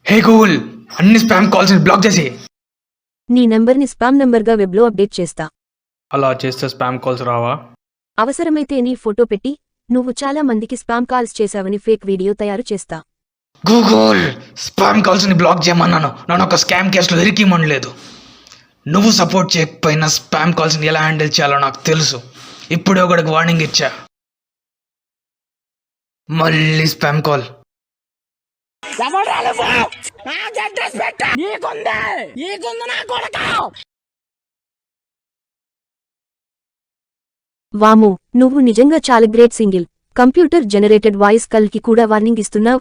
హే Google, అన్ని spam calls black చేసి. నీ నంబర్ని స్పామ్ నంబర్గా వెబ్లో అప్డేట్ చేస్తా. అలా చేస్తే స్పామ్ కాల్స్ రావా? అవసరమైతే నీ ఫోటో పెట్టి నువ్వు చాలా మందికి స్పామ్ కాల్స్ చేశావని ఫేక్ వీడియో తయారు చేస్తా. గూగుల్, స్పామ్ కాల్స్ ని బ్లాక్ చేయమన్నాను, నన్ను ఒక స్కామ్ కేసులో ఇరికిమనలేదు. నువ్వు సపోర్ట్ చేయకపోయినా స్పామ్ కాల్స్ ని ఎలా హ్యాండిల్ చేయాలో నాకు తెలుసు. ఇప్పుడే ఒకడికి వార్నింగ్ ఇచ్చా. మళ్ళీ స్పామ్ కాల్. వాము, నువ్వు నిజంగా చాలా great single. Computer generated voice call కి కూడా వార్నింగ్ ఇస్తున్నావ్.